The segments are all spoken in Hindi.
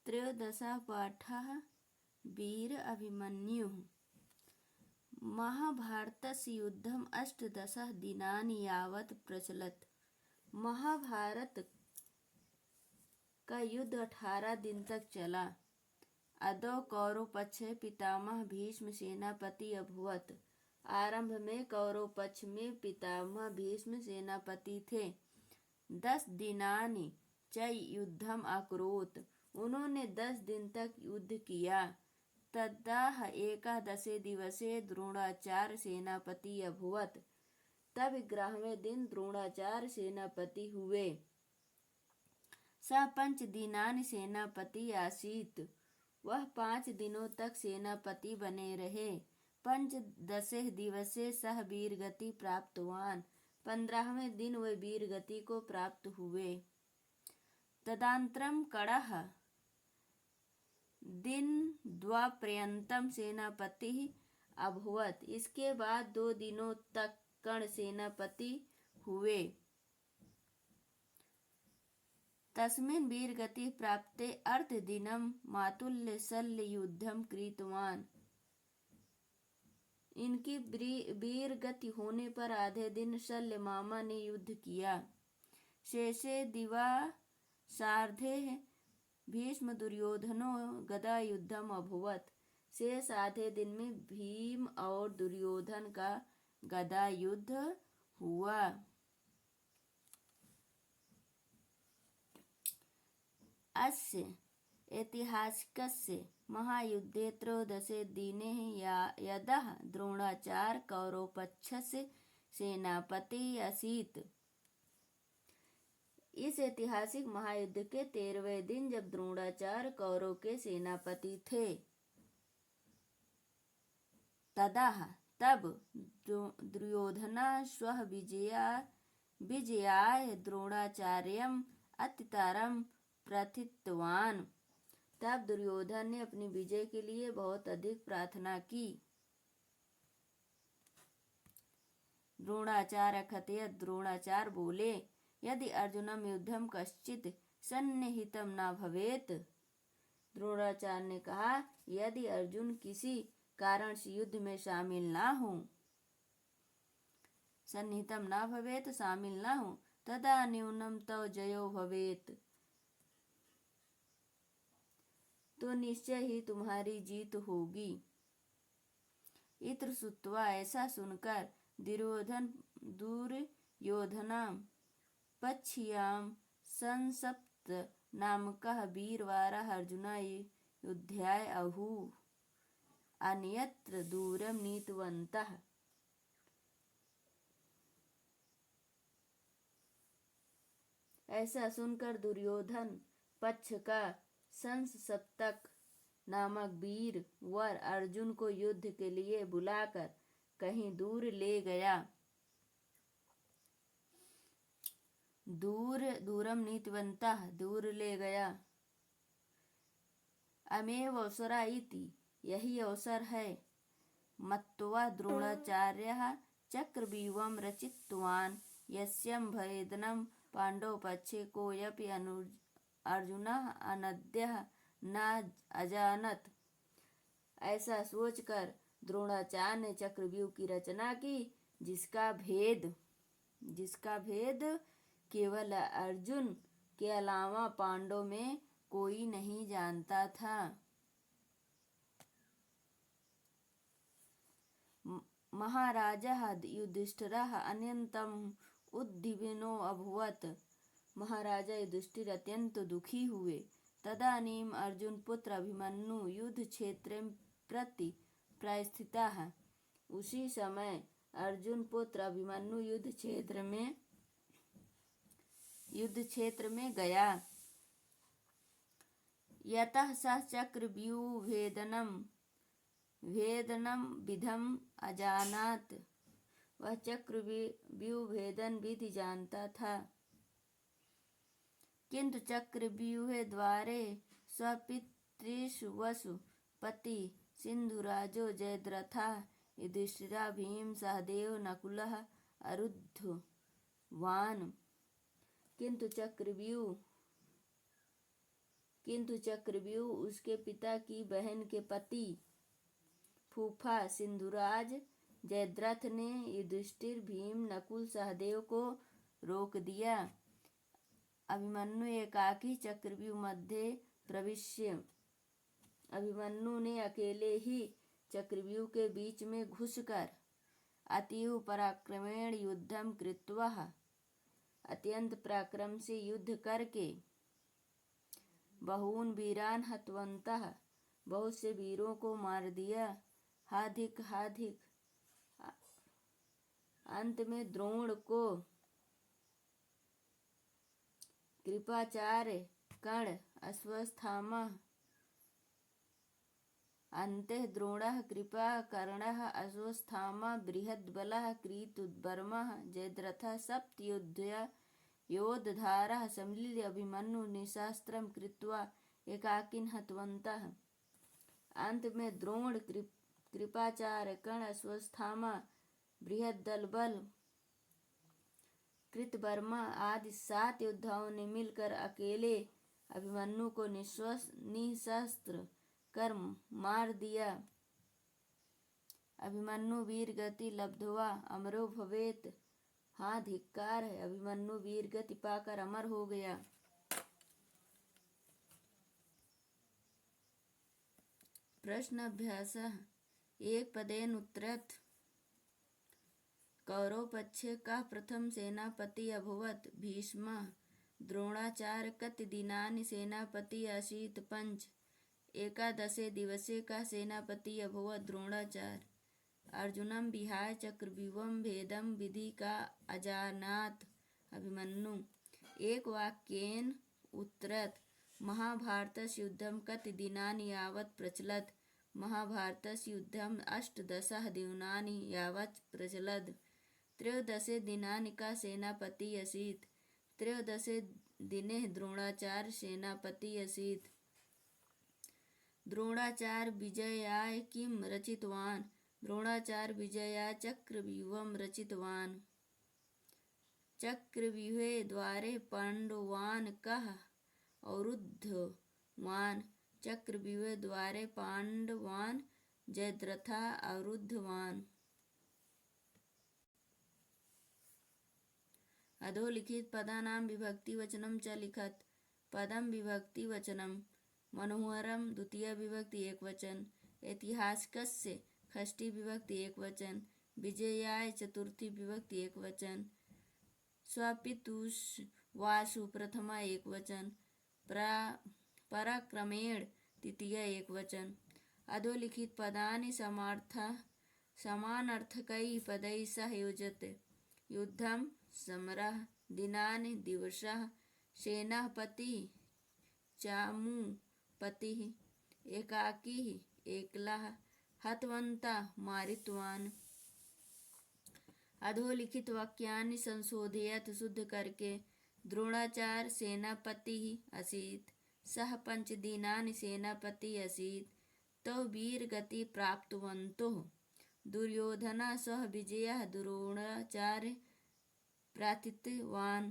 त्रयोदशः पाठः वीर अभिमन्युः। महाभारतस्य युद्धम् 18 दिनानि यावत् प्रचलत्। महाभारत का युद्ध 18 दिन तक चला। अदौ कौरव पक्ष पितामह भीष्म सेनापति अभवत्। आरंभ में कौरव पक्ष में पितामह भीष्म सेनापति थे। 10 दिनानि च युद्धम अकरोत्। उन्होंने 10 दिन तक युद्ध किया। ततः एकादशे दिवसे द्रोणाचार्य सेनापति अभवत्। तब 11वें दिन द्रोणाचार्य सेनापति हुए। सः 5 दिनानि सेनापति आसीत्। वह 5 दिनों तक सेनापति बने रहे। 15 दिवसे सः वीरगति प्राप्तवान्। 15वें दिन वे वीरगति को प्राप्त हुए। तदनन्तरं कडः दिन द्वयपर्यन्तं सेनापतिः अभवत्। इसके बाद 2 दिनों तक कर्ण सेनापति हुए। तस्मिन् वीरगति प्राप्ते अर्धदिनं मातुल्य शल्य युद्धं कृतवान्। इनकी वीरगति होने पर आधे दिन शल्य मामा ने युद्ध किया। शेषे दिवसार्धे भीष्म दुर्योधनो गदा युद्धम अभवत्। शेष आधे दिन में भीम और दुर्योधन का गदा युद्ध हुआ। अस्य ऐतिहासिकस्य महायुद्धे त्रयोदशे दिने यदा द्रोणाचार्य कौरवपक्षस्य सेनापतिः आसीत्। इस ऐतिहासिक महायुद्ध के 13वें दिन जब द्रोणाचार्य कौरव के सेनापति थे, तब दुर्योधनः स्वः विजयाय द्रोणाचार्यम् अतितरं प्रार्थितवान्। तब दुर्योधन ने अपनी विजय के लिए बहुत अधिक प्रार्थना की। द्रोणाचार्य कथयत्। द्रोणाचार्य बोले, यदि अर्जुनम युद्धम कश्चित् सन्निहितं न भवेत्। द्रोणाचार्य ने कहा, यदि अर्जुन किसी कारण से युद्ध में शामिल ना हो, सन्निहितं न भवेत्, शामिल न हो, तदा न्यूनं तव जयो भवेत्, तो निश्चय ही तुम्हारी जीत होगी। इत्र श्रुत्वा, ऐसा सुनकर दुर्योधन पश्चियां संसप्त नामकः वीरवारः अर्जुनाय युद्धाय आहुः। अन्यत्र दूरं नीतवन्तः। ऐसा सुनकर दुर्योधन पक्ष का संसप्तक नामक वीर वर अर्जुन को युद्ध के लिए बुलाकर कहीं दूर ले गया। दूरम नीतवन्तः, दूर ले गया। अमेव अवसरा इति, यही अवसर है। मत्वा द्रोणाचार्यः चक्रव्यूहं रचितवान्। यस्यं भेदनं पाण्डवपक्षे कोऽपि अर्जुनः अनद्यः न अजानत्। ऐसा सोचकर द्रोणाचार्य ने चक्रव्यूह की रचना की, जिसका भेद केवल अर्जुन के अलावा पांडवों में कोई नहीं जानता था। महाराजः युधिष्ठिरः अत्यन्तं उद्विग्नो अभवत्। महाराजा युधिष्ठिर अत्यंत दुखी हुए। तदानीम् अर्जुन पुत्र अभिमन्यु युद्ध क्षेत्र प्रति प्रस्थितः। उसी समय अर्जुन पुत्र अभिमन्यु युद्ध क्षेत्र में गया। यतः सः चक्रव्यूह भेदनं विधम् अजानात्। वह चक्रव्यूह भेदन विधि जानता था, किंतु चक्रव्यूहे द्वारे स्वपितृषु पति सिंधुराजो जयद्रथः युधिष्ठिरः भीम सहदेव नकुलः अरुद्धवान्। किंतु किंतु चक्रव्यूह उसके पिता की बहन के पति फूफा सिंधुराज जयद्रथ ने युधिष्ठिर, भीम, नकुल, सहदेव को रोक दिया। अभिमन्यु एकाकी चक्रव्यूह मध्य प्रविश्य अभिमन्यु ने अकेले ही चक्रव्यूह के बीच में घुसकर अतीव पराक्रमेण युद्धम कृत्वा, अत्यंत पराक्रम से युद्ध करके बहून वीरान हतवन्तः, बहुत से वीरों को मार दिया। हाधिक अंत में द्रोण को, कृपाचार्य, कर्ण, अश्वत्थामा, अन्ते द्रोणः, कृपा, कर्णः, अश्वत्थामा, बृहद्बलः, कृतवर्मः, जयद्रथः, सप्तयोद्धारः सम्मिल्य अभिमन्यु निशास्त्रं कृत्वा एकाकिन हतवन्तः। अंत में द्रोण, कृपाचार्य, कर्ण, अश्वत्थामा, बृहद्बल, कृतवर्मा आदि 7 योद्धाओं ने मिलकर अकेले अभिमन्यु को निशस्त्र कर मार दिया। अभिमन्यु वीर गति लब्ध्वा अमरो भवेत्। हाँ, धिक्कार है, अभिमन्यु वीर गति पाकर अमर हो गया। प्रश्न अभ्यास 1 पदेन उत्तरत्। कौरव पक्षे का प्रथम सेनापति अभवत्? भीष्मः। द्रोणाचार्य कति दिनानि सेनापति आसीत्? 5। एकादशे दिवसे का सेनापति अभवत्? द्रोणाचार्य। अर्जुनं विहाय चक्रव्यूहं भेदं विधि का अजानात्? अभिमन्यु। एक वाक्येन उत्तरत्। महाभारतस्य युद्धं कति दिनानि यावत् प्रचलत्? महाभारतस्य युद्धं 18 दिनानि यावत् प्रचलत्। त्रयोदशे दिनानि का सेनापति आसीत्? त्रयोदशे दिने द्रोणाचार्य सेनापति आसीत्। द्रोणाचार्य विजयाय किं रचितवान्? द्रोणाचार्य विजयाय चक्रव्यूहं रचितवान्। चक्रव्यूहे द्वारे पाण्डवान् कः अवरुद्धवान्? चक्रव्यूहे द्वारे पाण्डवान् जयद्रथः अवरुद्धवान्। अधोलिखित पदानां विभक्तिवचनं च लिखत। पदं विभक्तिवचनं। मनोहरं द्वितीय विभक्ति एकवचन। ऐतिहासिकस्य षष्ठी विभक्ति एकवचन। विजयाय चतुर्थी विभक्ति एकवचन। स्वपितुष्वासु प्रथमा एकवचन। पराक्रमेण तृतीय एकवचन। अधोलिखित पदानि समानार्थकैः पदैः सह योज्यते। युद्धं समरः। दिनानि दिवसः। सेनापतिः चामुपतिः। एकाकी एकलः। हतवन्तः मारितवान्। अधोलिखित वाक्यानि संशोधयत शुद्ध करके। द्रोणाचार्य सेनापतिः आसीत्। सः 5 दिनानि सेनापतिः आसीत्। तौ वीरगति प्राप्तवन्तौ। दुर्योधनः सः विजयः द्रोणाचार्य प्रार्थितवान्।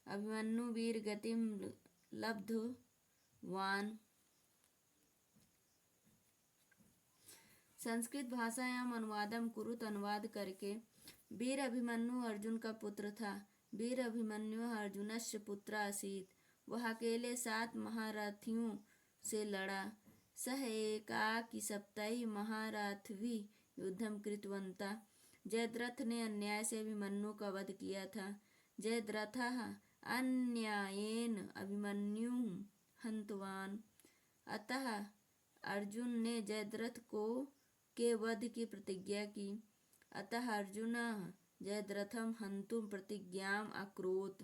अभिमन्यु वीरगतिं लब्धवान्। संस्कृत भाषायाम अनुवादम कुरुत। अनुवाद करके। वीर अभिमन्यु अर्जुन का पुत्र था। वीर अभिमन्यु अर्जुनस्य पुत्र आसीत्। वह अकेले 7 महारथियों से लड़ा। सः एकाकी सप्तैः महारथिभिः युद्धं कृतवन्तः। जयद्रथ ने अन्याय से अभिमन्यु का वध किया था। जयद्रथः अन्यायेन अभिमन्युं हतवान्। अतः अर्जुन ने जयद्रथ के वध की प्रतिज्ञा की। अतः अर्जुनः जयद्रथं हन्तुं प्रतिज्ञाम् अकरोत्।